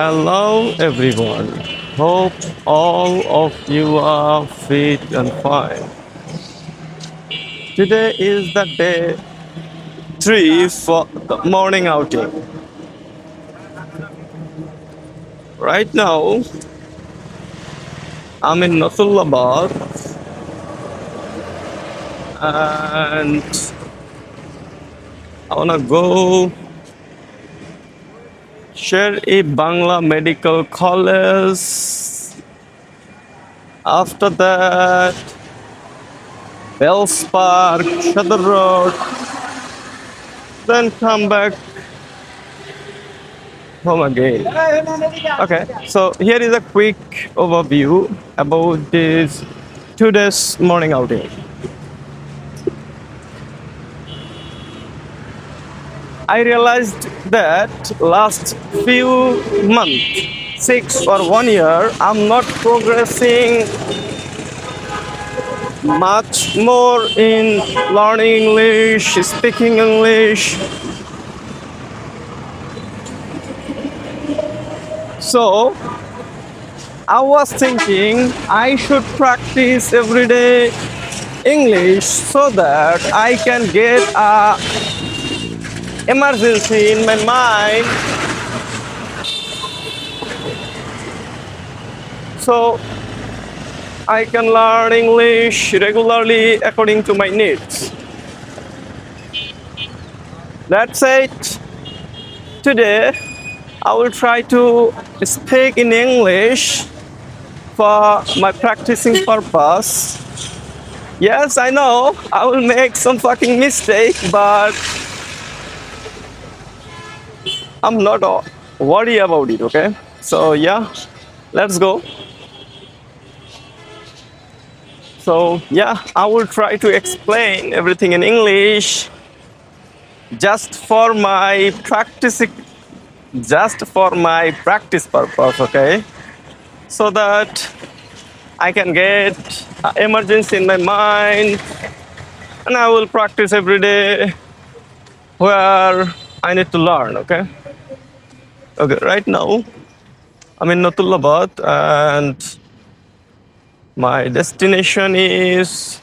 Hello, everyone. Hope all of you are fit and fine. Today is the day three for the morning outing. Right now, I'm in Nasulabad and I wanna go share a Bangla medical college. After that, Bells Park, Shadar Road, then come back home again. Okay, so here is a quick overview about this today's morning outing. I realized that last few months, 6 or 1 year, I'm not progressing much more in learning English, speaking English. So I was thinking I should practice every day English so that I can get a emergency in my mind so I can learn English regularly according to my needs. That's it. Today I will try to speak in English for my practicing purpose. Yes, I know I will make some fucking mistake, but I'm not worried about it, okay? So yeah, let's go. So yeah, I will try to explain everything in English just for my practicing, just for my practice purpose, okay? So that I can get emergency in my mind, and I will practice every day where I need to learn, okay? Okay, right now I'm in Natulabad and my destination is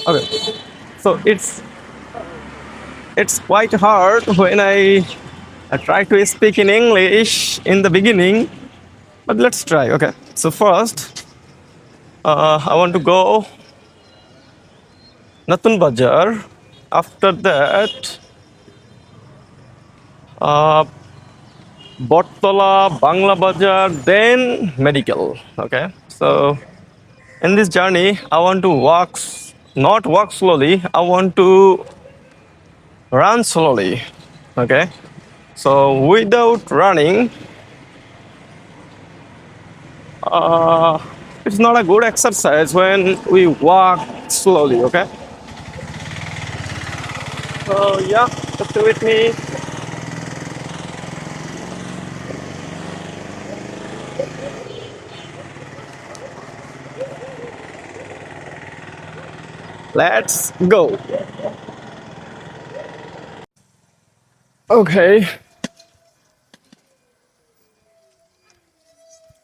okay. So it's quite hard when I try to speak in English in the beginning, but let's try. Okay. So first, I want to go Natun Bajar. After that, uh, Bottola, Bangla Bajar, then medical. Okay. So in this journey, I want to not walk slowly. I want to run slowly. Okay. So without running, uh, it's not a good exercise when we walk slowly. Okay. So yeah, just with me. Let's go. Okay.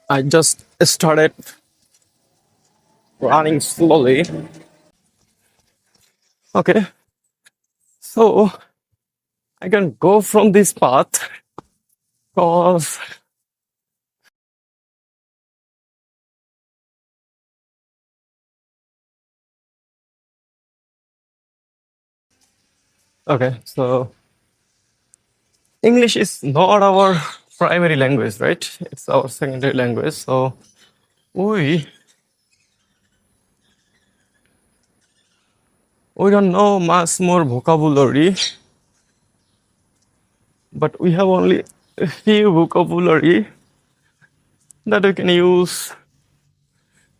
I just started running slowly. Okay. So I can go from this path because okay, so English is not our primary language, right? It's our secondary language. So we we don't know much more vocabulary, but we have only a few vocabulary that we can use.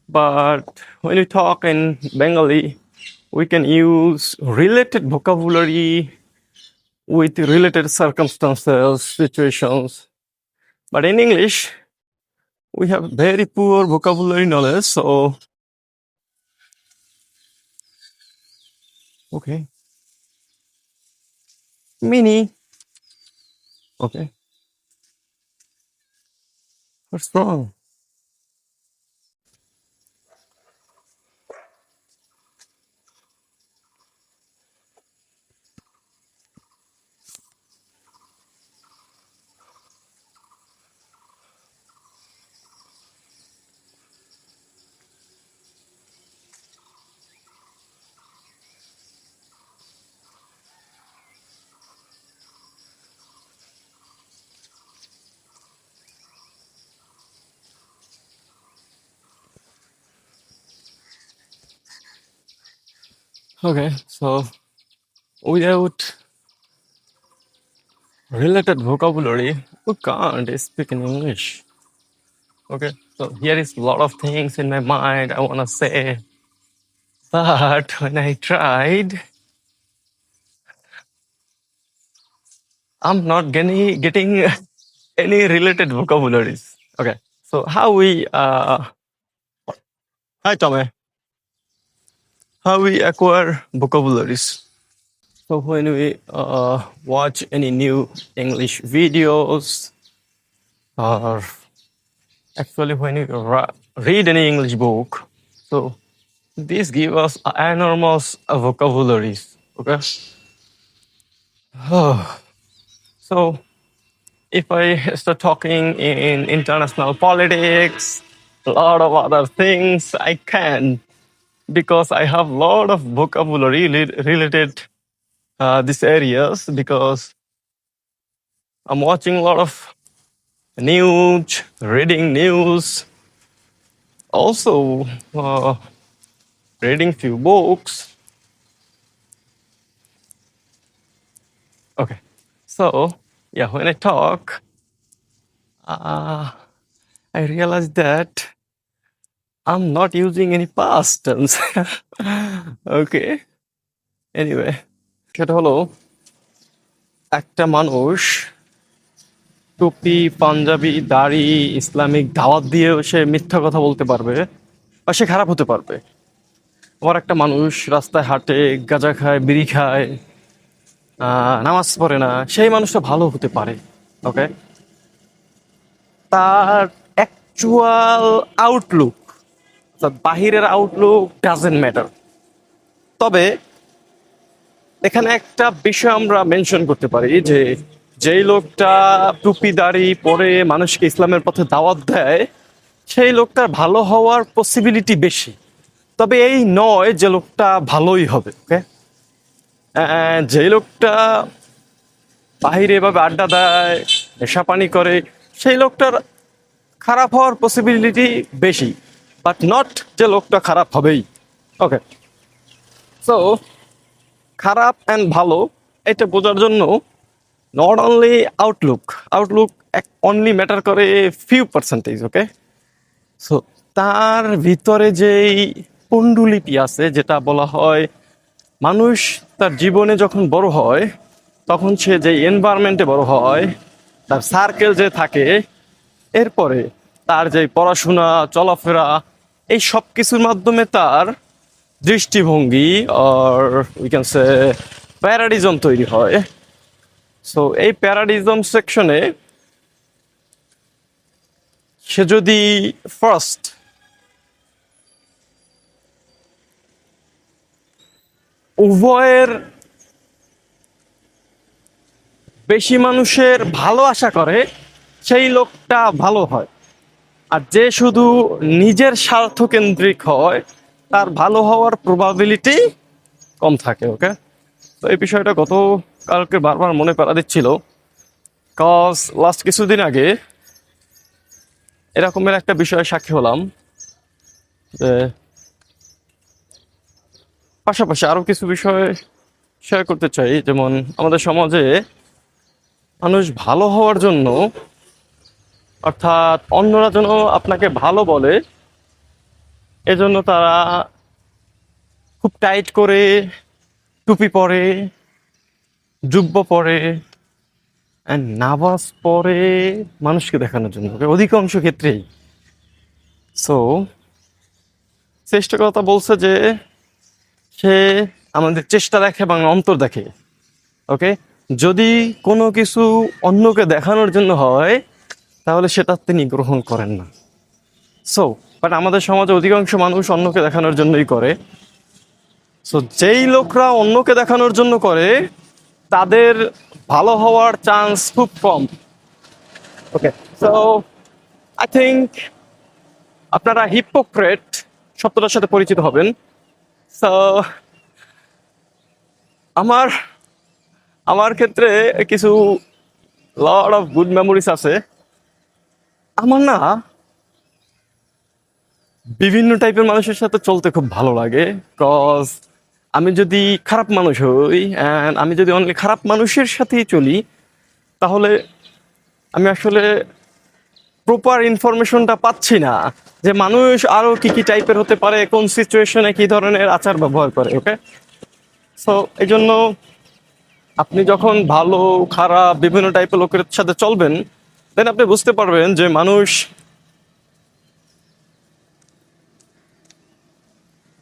But when we talk in Bengali, we can use related vocabulary with related circumstances, situations. But in English, we have very poor vocabulary knowledge. So, okay, mini, okay. What's wrong? Okay, so without related vocabulary, we can't speak in English. Okay, so here is a lot of things in my mind I wanna say, but when I tried, I'm not getting any related vocabularies. Okay, so how we hi Tommy, how we acquire vocabularies? So when we watch any new English videos, or actually when we read any English book, so this give us enormous vocabularies. Okay, so if I start talking in international politics, a lot of other things, I can because I have a lot of vocabulary related these areas because I'm watching a lot of news, reading news, also reading few books. Okay, so yeah, when I talk, I realized that I'm not using any past tense. Okay, anyway, সেটা হলো একটা মানুষ টুপি পাঞ্জাবি দাড়ি Islamic দাওয়াত দিয়েও সে মিথ্যা কথা বলতে পারবে বা সে খারাপ হতে পারবে। আবার একটা মানুষ রাস্তায় হাঁটে গাঁজা খায় বিড়ি খায় নামাজ পড়ে না সেই মানুষটা ভালো হতে পারে। ওকে, তার অ্যাকচুয়াল আউটলুক, তার বাহিরের আউটলুক ডাজেন্ট ম্যাটার। তবে এখানে একটা বিষয় আমরা মেনশন করতে পারি যে যেই লোকটা টুপি দাড়ি পরে মানুষকে ইসলামের পথে দাওয়াত দেয় সেই লোকটার ভালো হওয়ার পসিবিলিটি বেশি। তবে এই নয় যে লোকটা ভালোই হবে। ওকে, যে লোকটা বাহিরে এভাবে আড্ডা দেয় নেশা পানি করে সেই লোকটার খারাপ হওয়ার পসিবিলিটি বেশি, বাট নট যে লোকটা খারাপ হবেই। ওকে, সো খারাপ অ্যান্ড ভালো এটা বোঝার জন্য not only Outlook, Outlook only matter করে ফিউ পার্সেন্টেজ। ওকে, সো তার ভিতরে যেই কুণ্ডুলিটি আছে যেটা বলা হয় মানুষ তার জীবনে যখন বড় হয় তখন সে যে এনভায়রনমেন্টে বড় হয় তার সার্কেল যে থাকে এরপরে তার যে পড়াশোনা চলাফেরা এই সব কিছুর মাধ্যমে তার দৃষ্টিভঙ্গি আর উই ক্যান সে প্যারাডিজম তৈরি হয়। সো এই প্যারাডিজম সেকশনে সে যদি ফার্স্ট উভয়ের বেশি মানুষের ভালো আশা করে সেই লোকটা ভালো হয়, আর যে শুধু নিজের স্বার্থকেন্দ্রিক হয় তার ভালো হওয়ার প্রবাবিলিটি কম থাকে। ওকে, তো এই বিষয়টা গতকালকে বারবার মনে করা দিচ্ছিল, কজ লাস্ট কিছুদিন আগে এরকমের একটা বিষয়ে সাক্ষী হলাম যে পাশাপাশি আরো কিছু বিষয় শেয়ার করতে চাই। যেমন আমাদের সমাজে মানুষ ভালো হওয়ার জন্য, অর্থাৎ অন্যরা যেন আপনাকে ভালো বলে এজন্য তারা খুব টাইট করে টুপি পরে জুব্ব পরে নামাজ পড়ে মানুষকে দেখানোর জন্য। অধিকাংশ ক্ষেত্রেই সো চেষ্টাকর্তা বলছে যে সে আমাদের চেষ্টা দেখে এবং অন্তর দেখে। ওকে, যদি কোনো কিছু অন্যকে দেখানোর জন্য হয় তাহলে সেটা তিনি গ্রহণ করেন না। সো বাট আমাদের সমাজে অধিকাংশ মানুষ অন্যকে দেখানোর জন্যই করে। সো যেই লোকরা অন্যকে দেখানোর জন্য করে তাদের ভালো হওয়ার চান্স খুব কম। ওকে, সো আই থিঙ্ক আপনারা হিপোক্রেট শব্দটার সাথে পরিচিত হবেন। সো আমার আমার ক্ষেত্রে কিছু লট অফ গুড মেমোরিজ আছে। আমার না বিভিন্ন টাইপের মানুষের সাথে চলতে খুব ভালো লাগে, কজ আমি যদি খারাপ মানুষ হই অ্যান্ড আমি যদি অনলি খারাপ মানুষের সাথেই চলি, তাহলে আমি আসলে প্রপার ইনফরমেশনটা পাচ্ছি না যে মানুষ আরও কি কি টাইপের হতে পারে, কোন সিচুয়েশনে কি ধরনের আচার ব্যবহার করে। ওকে, সো এই জন্য আপনি যখন ভালো খারাপ বিভিন্ন টাইপের লোকের সাথে চলবেন, দেন আপনি বুঝতে পারবেন যে মানুষ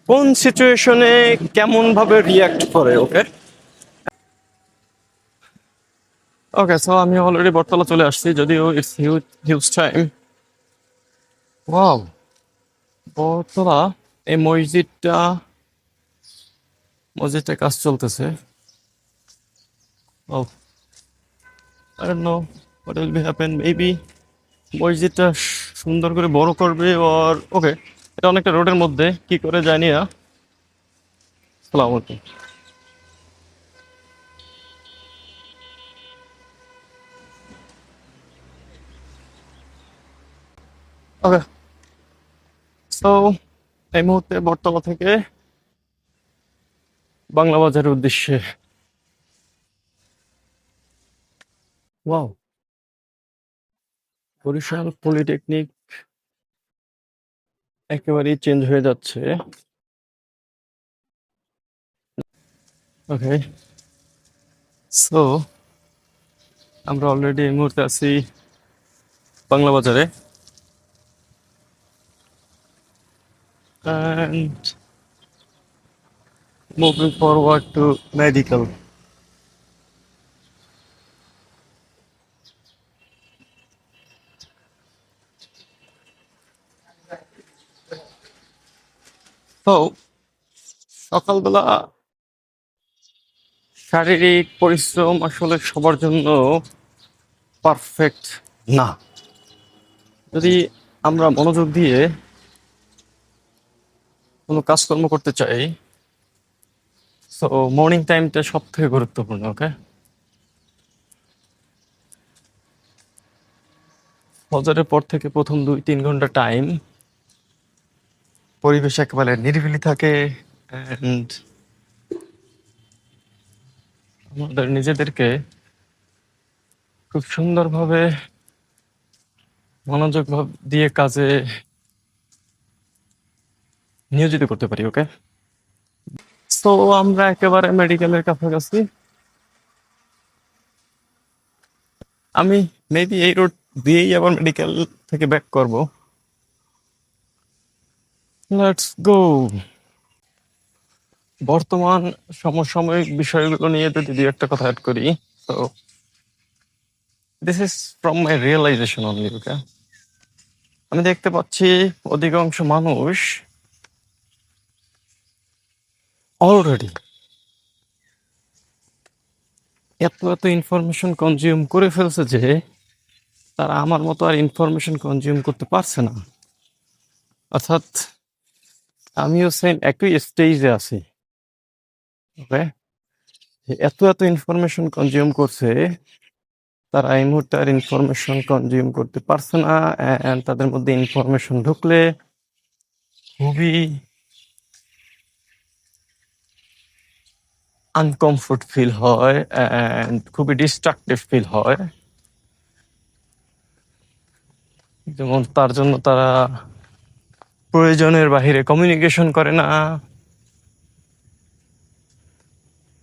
কোন সিচুয়েশনে কেমন ভাবে রিয়াক্ট করে। ওকে ওকে, সো আমি অলরেডি বটতলা চলে আসছি, যদিও it's huge huge time. Wow, Battala, এই মসজিদটা কাজ চলতেছে। Oh, I don't know what will be happen. Maybe মসজিদটা সুন্দর করে বড় করবে ওর। ওকে, এটা অনেকটা রোডের মধ্যে, কি করে জানি না। সালাম আলাইকুম। ওকে, সো এই মুহূর্তে বটতলা থেকে বাংলা বাজারের উদ্দেশ্যে। ওয়াও, বরিশাল পলিটেকনিক একেবারেই চেঞ্জ হয়ে যাচ্ছে। ওকে, সো আমরা অলরেডি এই মুহূর্তে আছি বাংলা বাজারে, and moving forward to medical. তো সকালবেলা শারীরিক পরিশ্রম আসলে সবার জন্য পারফেক্ট না। যদি আমরা মনোযোগ দিয়ে কোনো কাজকর্ম করতে চাই, সো মর্নিং টাইমটা সব থেকে গুরুত্বপূর্ণ। ওকে, ফজরের পর থেকে প্রথম 2-3 ঘন্টা টাইম পরিবেশ একেবারে নিরিবিলি থাকে, অ্যান্ড আমাদের নিজেদেরকে খুব সুন্দরভাবে মনোযোগ দিয়ে কাজে নিয়োজিত করতে পারি। ওকে, তো আমরা একেবারে মেডিকেলের কাছাকাছি। আমি মেবি এই রোড দিয়েই আবার মেডিকেল থেকে ব্যাক করব। Let's go. বর্তমান সমসাময়িক বিষয়গুলো নিয়ে যদি দুই একটা কথা অ্যাড করি, তো this is from my realization only. Okay, আমি দেখতে পাচ্ছি অধিকাংশ মানুষ অলরেডি এত এত ইনফরমেশন কনজিউম করে ফেলছে যে তারা আমার মতো আর ইনফরমেশন কনজিউম করতে পারছে না। অর্থাৎ আমিও সেম একই স্টেজে আছি। ওকে, এত এত ইনফরমেশন কনজিউম করছে, তারা এই মুহূর্তে আর ইনফরমেশন কনজিউম করতে পারছে না, অ্যান্ড তাদের মধ্যে ইনফরমেশন ঢুকলে খুবই আনকমফোর্ট ফিল হয় অ্যান্ড খুবই ডিস্ট্রাকটিভ ফিল হয়। যেমন তার জন্য তারা প্রয়োজনের বাহিরে কমিউনিকেশন করে না।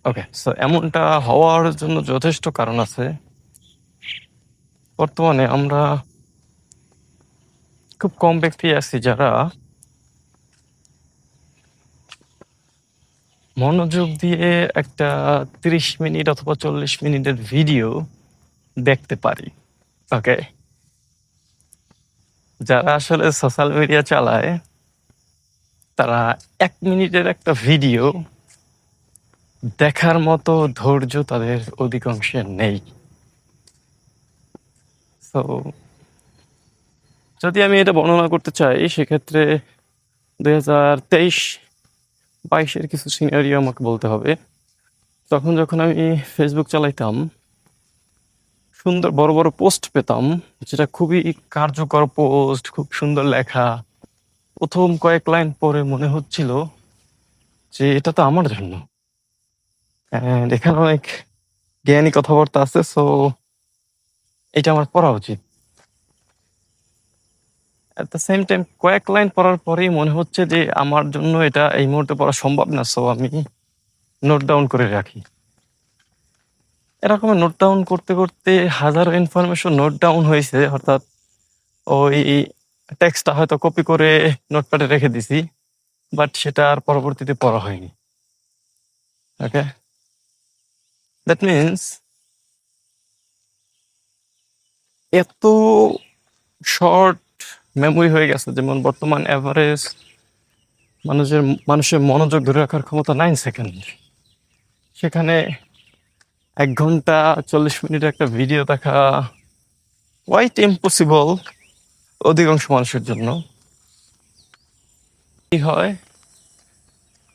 ওকে, সো এমনটা হওয়ার জন্য যথেষ্ট কারণ আছে। বর্তমানে আমরা খুব কম ব্যক্তি আছি যারা মনোযোগ দিয়ে একটা 30 মিনিট অথবা 40 মিনিটের ভিডিও দেখতে পারি। ওকে, যারা আসলে সোশ্যাল মিডিয়া চালায় তারা 1 মিনিটের একটা ভিডিও দেখার মতো ধৈর্য তাদের অধিকাংশের নেই। তো যদি আমি এটা বর্ণনা করতে চাই সেক্ষেত্রে 2023-22-এর কিছু সিনারিও আমাকে বলতে হবে। তখন যখন আমি ফেসবুক চালাইতাম, সুন্দর বড় বড় পোস্ট পেতাম, যেটা খুবই কার্যকর পোস্ট, খুব সুন্দর লেখা। প্রথম কয়েক লাইন পরে মনে হচ্ছিল যে এটা তো আমার জন্য, অ্যান্ড এখানে অনেক জ্ঞানী কথাবার্তা আছে, সো এটা আমার পড়া উচিত। অ্যাট দ্য সেম টাইম কয়েক লাইন পড়ার পরেই মনে হচ্ছে যে আমার জন্য এটা এই মুহূর্তে পড়া সম্ভব না, সো আমি নোট ডাউন করে রাখি। এরকম নোট ডাউন করতে করতে হাজারো ইনফরমেশন নোট ডাউন হয়েছে, অর্থাৎ ওই টেক্সটটা হয়তো কপি করে নোটপ্যাডে রেখে দিছি, বাট সেটা আর পরবর্তীতে পড়া হয়নি। ওকে, দ্যাট মিনস এত শর্ট মেমোরি হয়ে গেছে, যেমন বর্তমান অ্যাভারেজ মানুষের মনোযোগ ধরে রাখার ক্ষমতা 9 সেকেন্ড। সেখানে 1 ঘন্টা 40 মিনিটের একটা ভিডিও দেখা কোয়াইট ইম্পসিবল অধিকাংশ মানুষের জন্য। কি হয়,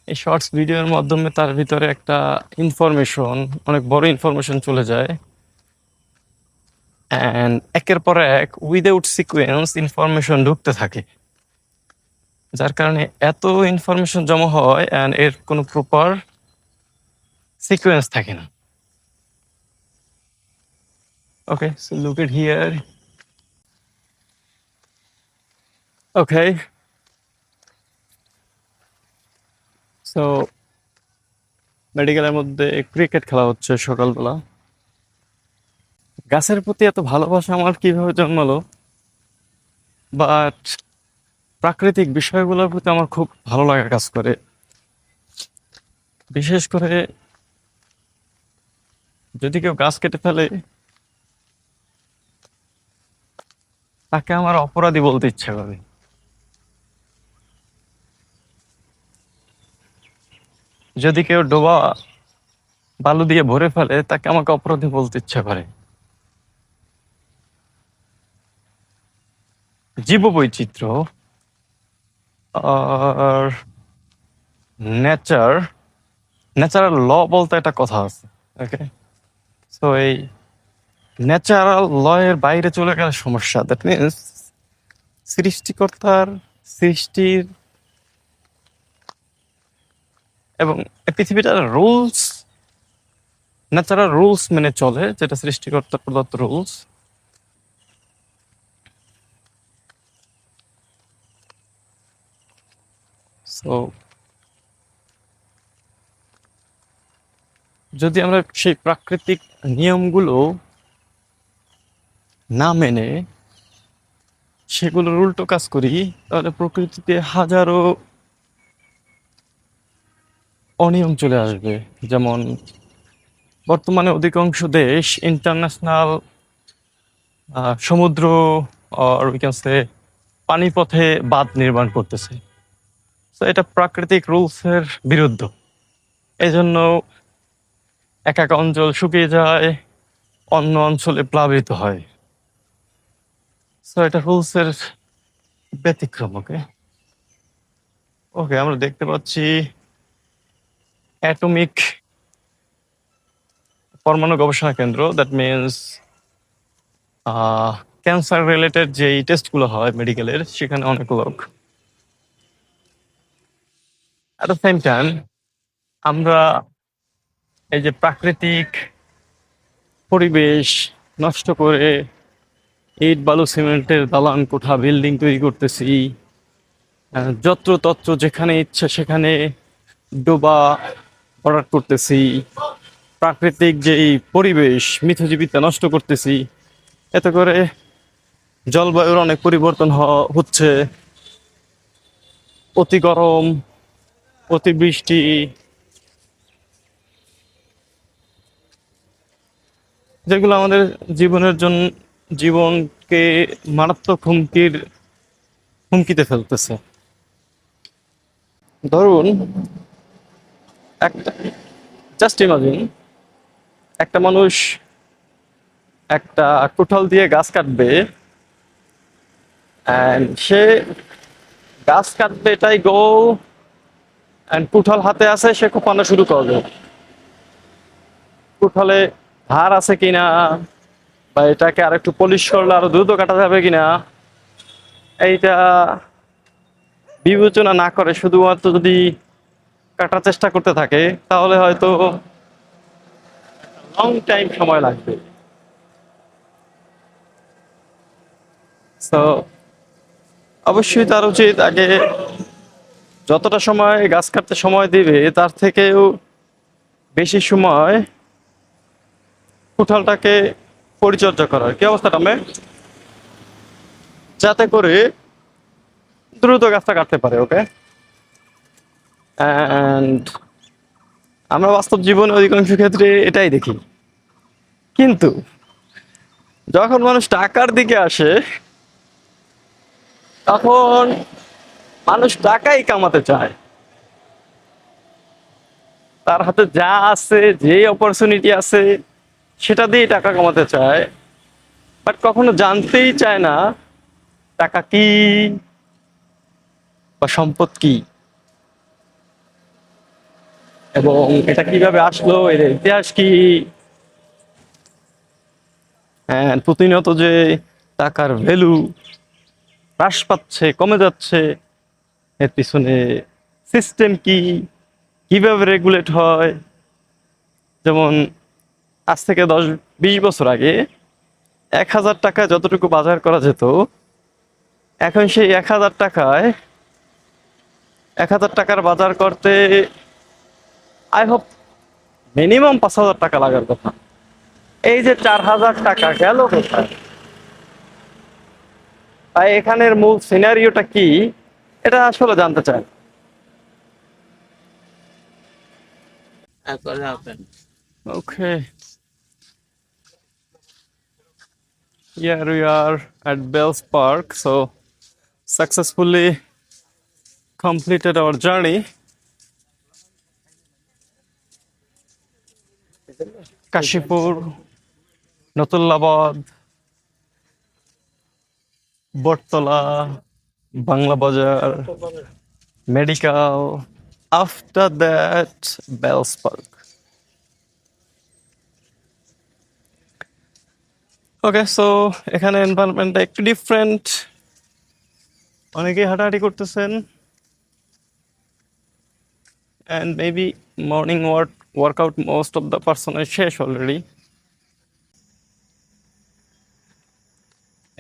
এই শর্টস ভিডিওর মাধ্যমে তার ভিতরে একটা ইনফরমেশন, অনেক বড় ইনফরমেশন চলে যায়, অ্যান্ড একের পর এক উইদাউট সিকোয়েন্স ইনফরমেশন ঢুকতে থাকে, যার কারণে এত ইনফরমেশন জমা হয় অ্যান্ড এর কোনো প্রপার সিকোয়েন্স থাকে না। Okay, so look it here. Okay, so মেডিকেলের মধ্যে ক্রিকেট খেলা হচ্ছে সকালবেলা। গাছের প্রতি এত ভালোবাসা আমার কিভাবে জন্মালো, বাট প্রাকৃতিক বিষয়গুলোর প্রতি আমার খুব ভালো লাগা কাজ করে। বিশেষ করে যদি কেউ গাছ কেটে ফেলে, তাকে আমার অপরাধী বলতে ইচ্ছা করে। যদি কেউ ডোবা বালু দিয়ে ভরে ফেলে, তাকে আমাকে অপরাধী বলতে ইচ্ছা করে। জীববৈচিত্র্য আর নেচার, ন্যাচারাল ল বলতে একটা কথা আছে। ওকে, সো এই ন্যাচারাল ল এর বাইরে চলে গেলে সমস্যা। দ্যাট মিনস সৃষ্টিকর্তার সৃষ্টির এবং এই পৃথিবীটার রুলস, ন্যাচারাল রুলস মেনে চলে, যেটা সৃষ্টিকর্তার প্রদত্ত রুলস। সো যদি আমরা সেই প্রাকৃতিক নিয়মগুলো না মেনে সেগুলোর উল্টো কাজ করি, তাহলে প্রকৃতিতে হাজারো অনিয়ম চলে আসবে। যেমন বর্তমানে অধিকাংশ দেশ ইন্টারন্যাশনাল সমুদ্র আর উই ক্যান সে পানিপথে বাঁধ নির্মাণ করতেছে। তো এটা প্রাকৃতিক রুলসের বিরুদ্ধ। এজন্য এক এক অঞ্চল শুকিয়ে যায়, অন্য অঞ্চলে প্লাবিত হয়। সো এটা রুলসের ব্যতিক্রম। ওকে, ওকে, আমরা দেখতে পাচ্ছি অ্যাটমিক পরমাণু গবেষণা কেন্দ্র। দ্যাট মিনস ক্যান্সার রিলেটেড যেই টেস্টগুলো হয় মেডিকেলের, সেখানে অনেক লোক। অ্যাট দ্য সেম টাইম আমরা এই যে প্রাকৃতিক পরিবেশ নষ্ট করে ইট বালু সিমেন্টের দালান কোঠা বিল্ডিং তৈরি করতেছি, যত্রতত্র যেখানে ইচ্ছে সেখানে ডোবা ভরাট করতেছি, প্রাকৃতিক যেই পরিবেশ মিথজীবিতা নষ্ট করতেছি। এতে করে জলবায়ুর অনেক পরিবর্তন হচ্ছে, অতি গরম, অতিবৃষ্টি, যেগুলো আমাদের জীবনের জন্য, জীবনকে মারাত্মক হুমকির হুমকিতে ফেলতেছে। ধরুন একটা, জাস্ট ইমাজিন একটা মানুষ একটা কোঠাল দিয়ে গাছ কাটবে, and সে গাছ কাটবে এটাই গোল, অ্যান্ড কুঠাল হাতে আছে, সে কোপানো শুরু করবে। কুঠালে ধার আছে কিনা, বা এটাকে আর একটু পলিশ করলে আরো দ্রুত কাটা যাবে কিনা, এইটা বিবেচনা না করে শুধুমাত্র যদি কাটার চেষ্টা করতে থাকে, তাহলে হয়তো লং টাইম সময় লাগবে। সো অবশ্যই তার উচিত আগে যতটা সময় গাছ কাটতে সময় দিবে তার থেকেও বেশি সময় কুঠালটাকে পরিচর্যা করার। কি অবস্থাটা মে, যাতে করে দ্রুত গাছটা কাটতে পারে। ওকে, অ্যান্ড আমরা বাস্তব জীবনে অধিকাংশ ক্ষেত্রে এটাই দেখি। কিন্তু যখন মানুষ টাকার দিকে আসে, তখন মানুষ টাকাই কামাতে চায়। তার হাতে যা আছে, যে অপরচুনিটি আছে, সেটা দিয়ে টাকা কামাতে চায়, বাট কখনো জানতেই চায় না টাকা কি বা সম্পদ কি, এবং এটা কিভাবে আসলো, এর ইতিহাস কি। হ্যাঁ, প্রতিনিয়ত যে টাকার ভ্যালু হ্রাস পাচ্ছে, কমে যাচ্ছে, এর পিছনে সিস্টেম কি, কিভাবে রেগুলেট হয়। যেমন আজ থেকে 10-20 বছর আগে 1000 টাকায় যতটুকু বাজার করা যেত, এখন সেই 1000 টাকায় 1000 টাকার বাজার করতে আই হোপ মিনিমাম 5000 টাকা লাগার কথা। এই যে 4000 টাকা গেল কোথায়? তাই এখানের মূল সিনারিওটা কি, এটা আসলে জানতে চাই। ওকে, here we are at Bells Park. So successfully completed our journey. Kashipur, Natullabad, বটতলা, বাংলা বাজার, medical, after that Bells Park. Okay, so এখানে এনভায়রনমেন্টটা একটু ডিফারেন্ট। অনেকেই হাঁটাহাঁটি করতেছেন, and maybe morning workout most of the person is শেষ অলরেডি।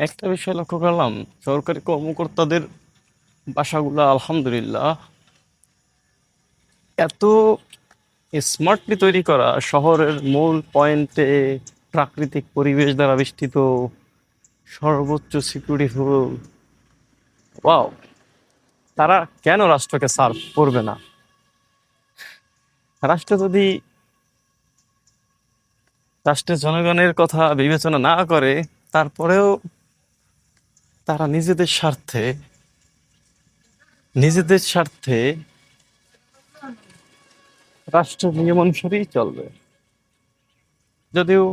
একটা বিষয় লক্ষ্য করলাম, সরকারি কর্মকর্তাদের বাসাগুলো আলহামদুলিল্লাহ এত স্মার্টলি তৈরি করা, শহরের মূল পয়েন্টে প্রাকৃতিক পরিবেশ দ্বারা বেষ্টিত, সর্বোচ্চ সিকিউরিটিফুল। ওয়াও, তারা কেন রাষ্ট্রকে সার্ভ করবে না? রাষ্ট্র যদি রাষ্ট্রের জনগণের কথা বিবেচনা না করে, তারপরেও তারা নিজেদের স্বার্থে রাষ্ট্রের নিয়ম অনুসারেই চলবে। যদিও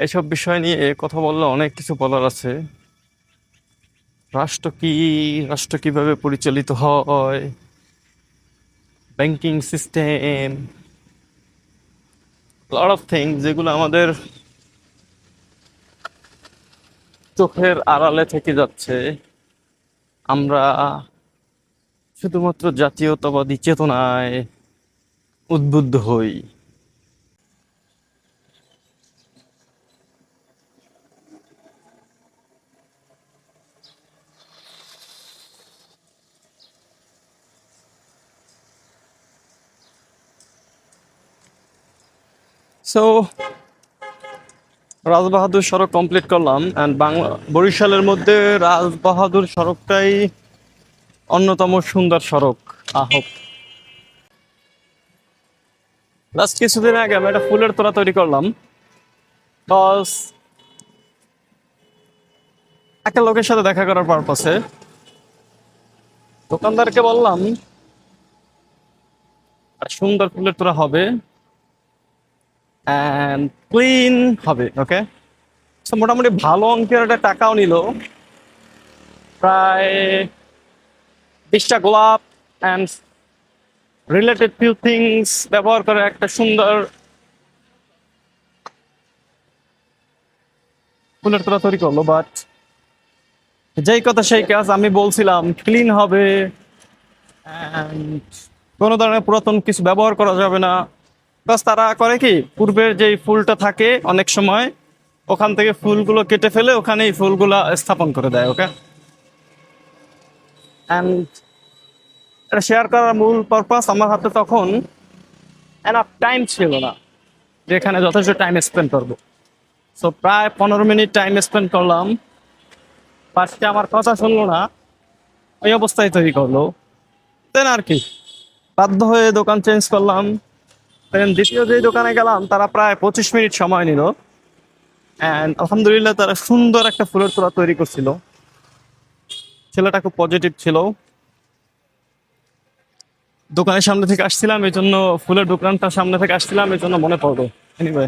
এসব বিষয় নিয়ে কথা বললে অনেক কিছু বলার আছে। রাষ্ট্র কি, রাষ্ট্র কিভাবে পরিচালিত হয়, banking system, lot of things যেগুলো আমাদের চোখের আড়ালে থেকে যাচ্ছে। আমরা শুধুমাত্র জাতীয়তাবাদী চেতনায় উদ্বুদ্ধ হই। সো রাজবাহাদুর সড়ক কমপ্লিট করলাম, অ্যান্ড বরিশালের মধ্যে রাজবাহাদুর সড়কটাই অন্যতম সুন্দর সড়ক। আহব, লাস্ট কিছুদিন আগে আমি একটা ফুলের তোড়া তৈরি করলাম, বিকজ একটা লোকের সাথে দেখা করার পারপাসে দোকানদারকে বললাম সুন্দর ফুলের তোড়া হবে অ্যান্ড ক্লিন হবে, ওকে। সো মোটামুটি ভালো অঙ্কের একটা টাকাও নিল, প্রায় 20টা গোলাপ অ্যান্ড রিলেটেড ফিউ থিংস ব্যবহার করে একটা সুন্দর ফুলের তোড়া তৈরি করলো। বাট যেই কথা সেই কাজ, আমি বলছিলাম ক্লিন হবে অ্যান্ড কোনো ধরনের পুরাতন কিছু ব্যবহার করা যাবে না। প্লাস তারা করে কি, পূর্বের যেই ফুলটা থাকে অনেক সময় ওখান থেকে ফুলগুলো কেটে ফেলে ওখানেই ফুলগুলো স্থাপন করে দেয়, ওকে। অ্যান্ড এটা শেয়ার করার মূল পারপাস, আমার হাতে তখন এনাফ টাইম ছিল না যে এখানে যথেষ্ট টাইম স্পেন্ড করবো। সো প্রায় 15 মিনিট টাইম স্পেন্ড করলাম, ফার্স্টে আমার কথা শুনলো না, ওই অবস্থায় তৈরি করলো। দেন আর কি, বাধ্য হয়ে দোকান চেঞ্জ করলাম। দেন দ্বিতীয় যে দোকানে গেলাম তারা প্রায় 25 মিনিট সময় নিল অ্যান্ড আলহামদুলিল্লাহ তারা সুন্দর একটা ফুলের তোড়া তৈরি করছিল। ছেলেটা খুব পজিটিভ ছিল। দোকানের সামনে থেকে আসছিলাম এই জন্য, ফুলের দোকানটার সামনে থেকে আসছিলাম এই জন্য মনে পড়লো। এনিওয়ে